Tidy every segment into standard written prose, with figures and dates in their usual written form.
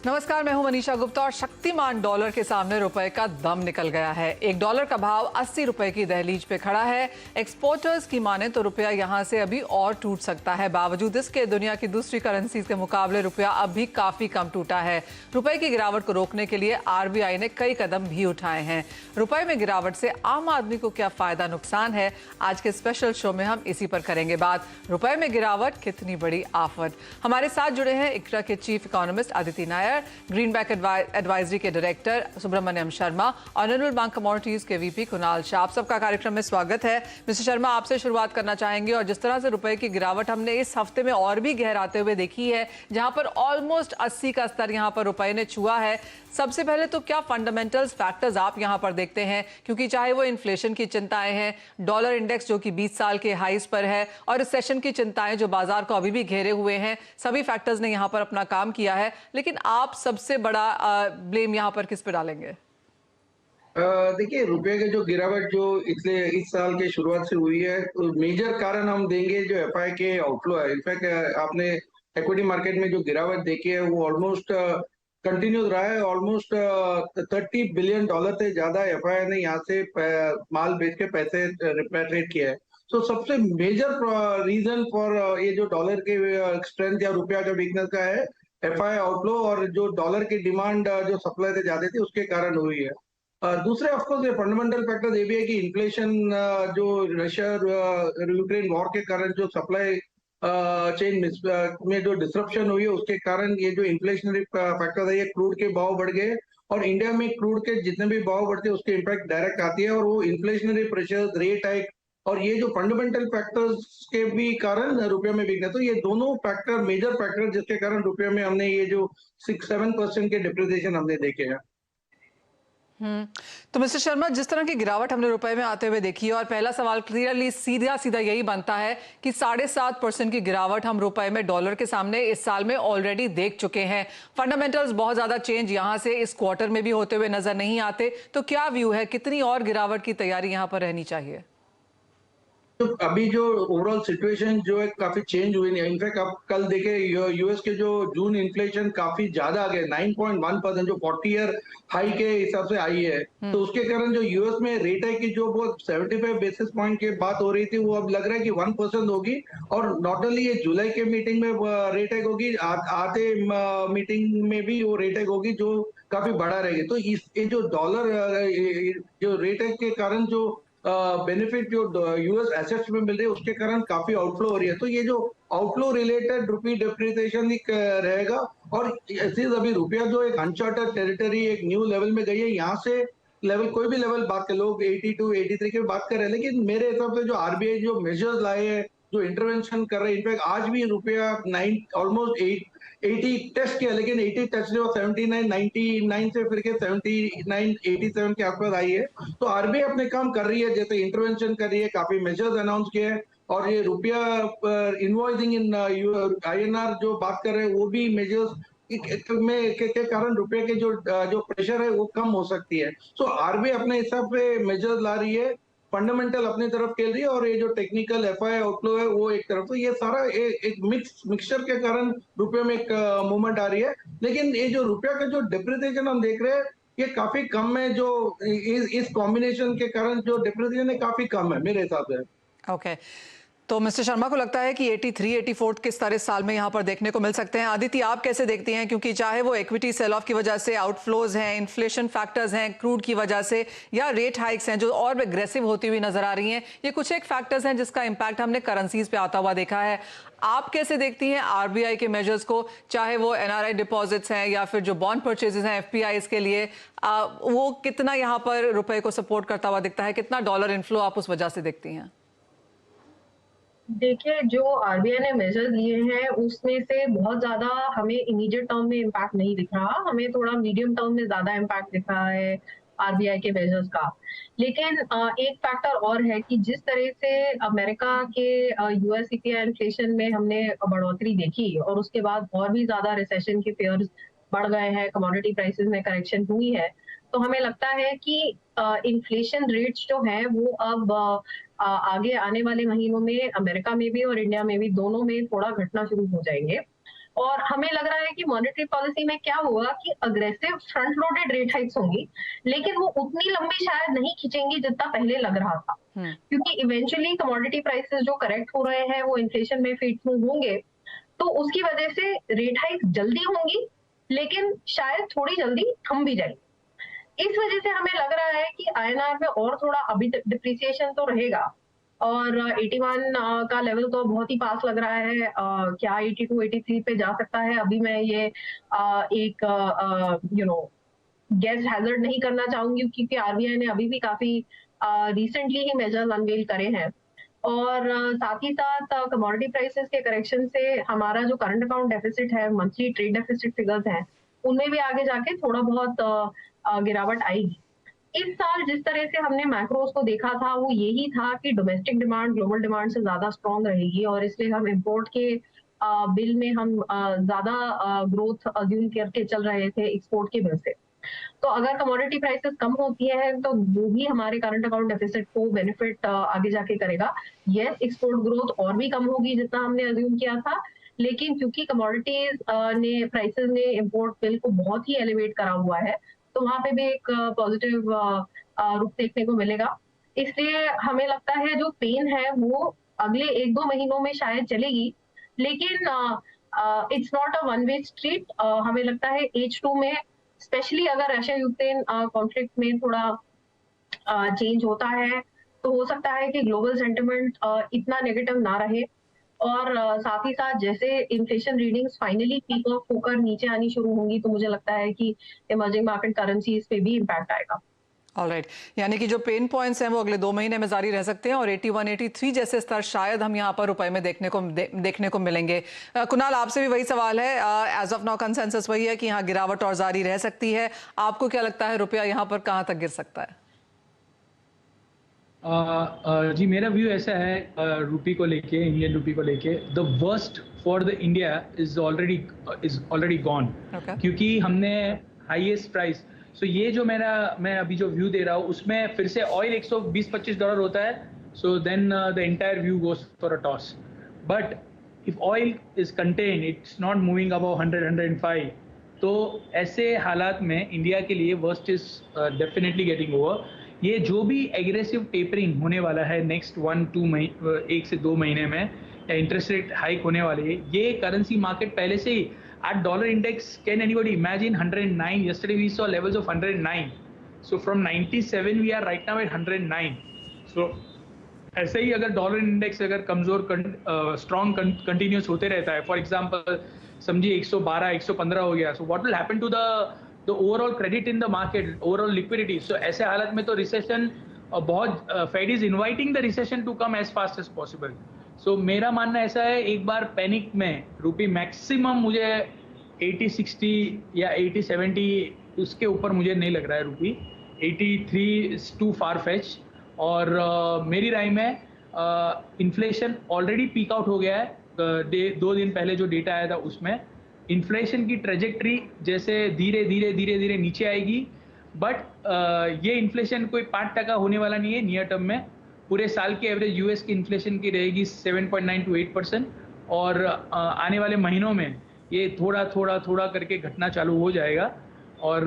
नमस्कार, मैं हूं मनीषा गुप्ता और शक्तिमान डॉलर के सामने रुपए का दम निकल गया है। एक डॉलर का भाव 80 रुपए की दहलीज पे खड़ा है। एक्सपोर्टर्स की माने तो रुपया यहां से अभी और टूट सकता है। बावजूद इसके दुनिया की दूसरी करेंसीज के मुकाबले रुपया अब भी काफी कम टूटा है। रुपए की गिरावट को रोकने के लिए आरबीआई ने कई कदम भी उठाए हैं। रुपए में गिरावट से आम आदमी को क्या फायदा नुकसान है, आज के स्पेशल शो में हम इसी पर करेंगे बात। रुपए में गिरावट कितनी बड़ी आफत। हमारे साथ जुड़े हैं इक्रा के chief economist Aditi Nair, greenback advisory के डायरेक्टर सुब्रमण्यम शर्मा और निर्मल बैंक कमोडिटीज के वीपी कुणाल शाह। आप सबका कार्यक्रम में स्वागत है। मिस्टर शर्मा, आपसे शुरुआत करना चाहेंगे। और जिस तरह से रुपए की गिरावट हमने इस हफ्ते में और भी गहराते हुए देखी है, जहां पर ऑलमोस्ट 80 का स्तर यहां पर रुपए ने छुआ है, सबसे पहले तो क्या फंडामेंटल्स फैक्टर्स आप यहां पर देखते हैं? क्योंकि चाहे वो इन्फ्लेशन की चिंताएं हैं, डॉलर इंडेक्स जो कि 20 साल के हाईज पर है, और रिसेशन की चिंताएं जो बाजार को अभी भी घेरे हुए हैं, सभी फैक्टर्स ने यहां पर अपना काम किया है। लेकिन आप सबसे बड़ा ब्लेम यहां पर किस पे डालेंगे? देखिए, रुपए के जो गिरावट जो इसलिए इस साल के शुरुआत से हुई है, तो मेजर कारण हम देंगे जो एफआई के आउटफ्लो है। इनफैक्ट आपने इक्विटी मार्केट में जो गिरावट देखी है वो ऑलमोस्ट कंटिन्यूस रहा है। ऑलमोस्ट $30 बिलियन से ज्यादा एफआई ने यहाँ से माल बेच के पैसे रिपेट्रिएट किया है। तो सबसे मेजर रीजन फॉर ये जो डॉलर के स्ट्रेंथ या रुपया का वीकनेस का है, एफआई आउटफ्लो और जो डॉलर की डिमांड जो सप्लाई से ज्यादा थी उसके कारण हुई है। दूसरे ऑफकोर्स ये फंडामेंटल फैक्टर ये भी है कि इन्फ्लेशन जो रशिया यूक्रेन वॉर के कारण जो सप्लाई चेन में जो डिसरप्शन हुई है उसके कारण ये जो इन्फ्लेशनरी फैक्टर है, ये क्रूड के भाव बढ़ गए। और इंडिया में क्रूड के जितने भी भाव बढ़ते हैं उसके इम्पैक्ट डायरेक्ट आती है, और वो इन्फ्लेशनरी प्रेशर, रेट हाइक और ये जो फंडामेंटल फैक्टर्स के भी कारण रुपये में वीकनेस। तो ये दोनों फैक्टर मेजर फैक्टर जिसके कारण रुपये में हमने ये जो 6-7% के डिप्रिसिएशन हमने देखे हैं। तो मिस्टर शर्मा, जिस तरह की गिरावट हमने रुपए में आते हुए देखी है, और पहला सवाल क्लियरली सीधा सीधा यही बनता है कि 7.5% की गिरावट हम रुपए में डॉलर के सामने इस साल में ऑलरेडी देख चुके हैं। फंडामेंटल्स बहुत ज्यादा चेंज यहां से इस क्वार्टर में भी होते हुए नजर नहीं आते। तो क्या व्यू है, कितनी और गिरावट की तैयारी यहां पर रहनी चाहिए? तो अभी जो ओवरऑल सिचुएशन जो है काफी चेंज हुई नहीं है। इनफैक्ट आप कल देखे यूएस के जो जून इन्फ्लेशन काफी ज्यादा आ गया, 9.1%, जो 40 ईयर हाई के हिसाब से आई है। तो उसके कारण जो यूएस में रेट है कि जो वो 75 बेसिस पॉइंट की बात हो रही थी वो अब लग रहा है कि 1% होगी। और नॉट ओनली ये जुलाई के मीटिंग में रेट हाइक होगी, आते मीटिंग में भी वो रेट हाइक होगी जो काफी बड़ा रहेगी। तो इस ये जो डॉलर जो रेट हाइक के कारण जो बेनिफिट जो यूएस एसेट्स में मिल रही है उसके कारण काफी आउटफ्लो हो रही है। तो ये जो आउटफ्लो रिलेटेड रुपी डिप्रिसिएशन रहेगा। और चीज अभी रुपया जो एक अनचार्टेड टेरिटरी, एक न्यू लेवल में गई है। यहाँ से लेवल कोई भी लेवल बात कर, लोग 82 83 की बात कर रहे हैं, लेकिन मेरे हिसाब से जो आरबीआई जो मेजर्स लाए हैं, जो इंटरवेंशन कर रहे हैं, इनफैक्ट आज भी रुपया 9 ऑलमोस्ट 80 टेस्ट किया, लेकिन 80 टच जो 79 99 से फिर के 79 87 के आसपास आई है। तो आरबीआई अपने काम कर रही है, जैसे इंटरवेंशन कर रही है, काफी मेजर्स अनाउंस किए हैं। और ये रुपया इनवॉइसिंग इन आईएनआर जो बात कर रहे हैं वो भी मेजर्स के कारण रुपए के जो प्रेशर है वो कम हो सकती है। सो आरबीआई अपने हिसाब से मेजर्स ला रही है, फंडामेंटल अपनी तरफ खेल रही है, और ये जो टेक्निकल एफआई आउटफ्लो है वो एक तरफ। तो ये सारा एक मिक्सचर के कारण रुपये में एक मूवमेंट आ रही है। लेकिन ये जो रुपया का जो डिप्रिसिएशन हम देख रहे हैं ये काफी कम है। जो इस कॉम्बिनेशन के कारण जो डिप्रिसिएशन है काफी कम है मेरे हिसाब से। ओके, तो मिस्टर शर्मा को लगता है कि 83 84 किस तरह इस साल में यहां पर देखने को मिल सकते हैं? आदित्य, आप कैसे देखती हैं? क्योंकि चाहे वो इक्विटी सेल ऑफ की वजह से आउटफ्लोज हैं, इन्फ्लेशन फैक्टर्स हैं, क्रूड की वजह से, या रेट हाइक्स हैं जो और एग्रेसिव होती हुई नजर आ रही हैं, ये कुछ एक फैक्टर्स हैं जिसका इंपैक्ट हमने करेंसीज पे आता हुआ देखा है। आप कैसे देखती हैं आरबीआई के मेजर्स को, चाहे वो एनआरआई डिपॉजिट्स हैं या फिर जो बॉन्ड परचेजेस हैं एफपीआईज के लिए, वो कितना यहां पर रुपए को सपोर्ट करता हुआ दिखता है? कितना डॉलर इनफ्लो आप उस वजह से देखती हैं? देखिए, जो आरबीआई ने मेजर लिए हैं उसमें से बहुत ज्यादा हमें इमीडिएट टर्म में इम्पैक्ट नहीं दिख रहा। हमें थोड़ा मीडियम टर्म में ज्यादा इम्पैक्ट दिख रहा है आरबीआई के मेजर्स का। लेकिन एक फैक्टर और है कि जिस तरह से अमेरिका के यूएस सीपीआई इन्फ्लेशन में हमने बढ़ोतरी देखी और उसके बाद और भी ज्यादा रिसेशन के फेयर्स बढ़ गए हैं, कमोडिटी प्राइसेस में करेक्शन हुई है, तो हमें लगता है कि इन्फ्लेशन रेट्स जो हैं वो अब आगे आने वाले महीनों में अमेरिका में भी और इंडिया में भी दोनों में थोड़ा घटना शुरू हो जाएंगे। और हमें लग रहा है कि मॉनेटरी पॉलिसी में क्या होगा कि aggressive front loaded rate hikes होंगी, लेकिन वो उतनी लंबी शायद नहीं खींचेंगी जितना पहले लग रहा था, क्योंकि इवेंचुअली कमोडिटी प्राइसेस जो करेक्ट हो रहे हैं वो इन्फ्लेशन में फीड थ्रू होंगे, तो उसकी वजह से रेट हाइक जल्दी होंगी, लेकिन शायद थोड़ी जल्दी थम भी जाएगी। इस वजह से हमें लग रहा है कि आईएनआर में और थोड़ा अभी डिप्रिसिएशन तो रहेगा, और 81 का लेवल तो बहुत ही पास लग रहा है। क्या 82 83 पे जा सकता है, अभी मैं ये एक गेस हैजर्ड नहीं करना चाहूंगी, क्योंकि आरबीआई ने अभी भी काफी रिसेंटली ही मेजर्स अनवेल करे हैं। और साथ ही साथ कमोडिटी प्राइसेस के करेक्शन से हमारा जो करंट अकाउंट डेफिसिट है, मंथली ट्रेड डेफिसिट फिगर्स हैं, उनमें भी आगे जाके थोड़ा बहुत गिरावट आएगी। इस साल जिस तरह से हमने मैक्रोस को देखा था वो यही था कि डोमेस्टिक डिमांड ग्लोबल डिमांड से ज्यादा स्ट्रॉन्ग रहेगी, और इसलिए हम इम्पोर्ट के बिल में हम ज्यादा ग्रोथ अज्यूम करके चल रहे थे एक्सपोर्ट के बिल से। तो अगर कमोडिटी प्राइसेस कम होती है तो वो भी हमारे करंट अकाउंट डेफिसिट को बेनिफिट आगे जाके करेगा। यस, एक्सपोर्ट ग्रोथ और भी कम होगी जितना हमने अज्यूम किया था, लेकिन क्योंकि कमोडिटीज ने प्राइसेस ने इम्पोर्ट बिल को बहुत ही एलिवेट करा हुआ है, तो वहां पे भी एक पॉजिटिव रुख देखने को मिलेगा। इसलिए हमें लगता है जो पेन है वो अगले 1-2 महीनों में शायद चलेगी, लेकिन it's not a one way street. हमें लगता है H2 में, स्पेशली अगर रशिया यूक्रेन कॉन्फ्लिक्ट में थोड़ा चेंज होता है, तो हो सकता है कि ग्लोबल सेंटिमेंट इतना नेगेटिव ना रहे, और साथ ही साथ जैसे inflation readings finally peak of होकर नीचे आनी शुरू होंगी, तो मुझे लगता है कि इमर्जिंग मार्केट करेंसीज पे भी इम्पैक्ट आएगा। ऑलराइट, यानी कि जो पेन पॉइंट्स हैं वो अगले 2 महीने में जारी रह सकते हैं, और 81 83 जैसे स्तर शायद हम यहाँ पर रुपए में देखने को मिलेंगे। कुणाल, आपसे भी वही सवाल है। एज ऑफ नाउ कंसेंसस वही है कि यहाँ गिरावट और जारी रह सकती है। आपको क्या लगता है रुपया यहाँ पर कहाँ तक गिर सकता है? जी, मेरा व्यू ऐसा है रुपी को लेके, इंडियन रुपी को लेके, the worst for the India is already gone, क्योंकि हमने हाईएस्ट प्राइस, सो ये जो मैं अभी जो व्यू दे रहा हूँ उसमें फिर से ऑयल $120-25 होता है, so then the entire view goes for a toss. But if oil is contain, it's not moving above 100-105, तो ऐसे हालात में इंडिया के लिए worst is definitely getting over. ये जो भी एग्रेसिव टेपरिंग होने वाला है नेक्स्ट 1 से 2 महीने में, या इंटरेस्ट रेट हाइक होने वाले हैं, ये करेंसी मार्केट पहले से ही at dollar index, can anybody imagine 109? Yesterday we saw levels of 109. So from 97 we are right now at 109. So ऐसे ही अगर डॉलर इंडेक्स अगर कमजोर स्ट्रॉन्ग कंटिन्यूस होते रहता है, फॉर एग्जांपल समझिए 112 115 हो गया, so what will happen to the overall credit in the market, overall liquidity. So ऐसे हालत में तो रिसेशन बहुत, Fed is inviting the recession to come as fast as possible. So मेरा मानना ऐसा है, एक बार पैनिक में रुपी मैक्सिमम मुझे 80-60 या 80-70, उसके ऊपर मुझे नहीं लग रहा है रुपी। 83 इज टू फार फेच, और मेरी राय में इन्फ्लेशन ऑलरेडी पीक आउट हो गया है। 2 दिन पहले जो डेटा आया था उसमें इन्फ्लेशन की ट्रेजेक्ट्री जैसे धीरे धीरे नीचे आएगी, बट ये इन्फ्लेशन कोई 5% होने वाला नहीं है नियर टर्म में। पूरे साल की एवरेज यूएस की इन्फ्लेशन की रहेगी 7.9 to 8%, और आने वाले महीनों में ये थोड़ा करके घटना चालू हो जाएगा, और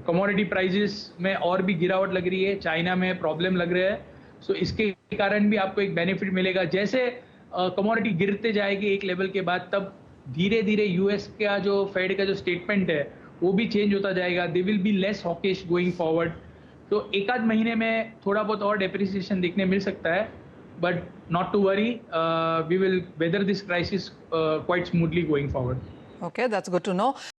कमोडिटी प्राइसेस में और भी गिरावट लग रही है, चाइना में प्रॉब्लम लग रहा है। सो इसके कारण भी आपको एक बेनिफिट मिलेगा। जैसे कमोडिटी गिरते जाएगी एक लेवल के बाद, तब धीरे धीरे यूएस का जो फेड का जो स्टेटमेंट है वो भी चेंज होता जाएगा। They will be less hawkish going forward. तो 1-8 महीने में थोड़ा बहुत और डेप्रिसिएशन देखने मिल सकता है, but not to worry, we will weather this crisis quite smoothly going forward. Okay, that's good to know.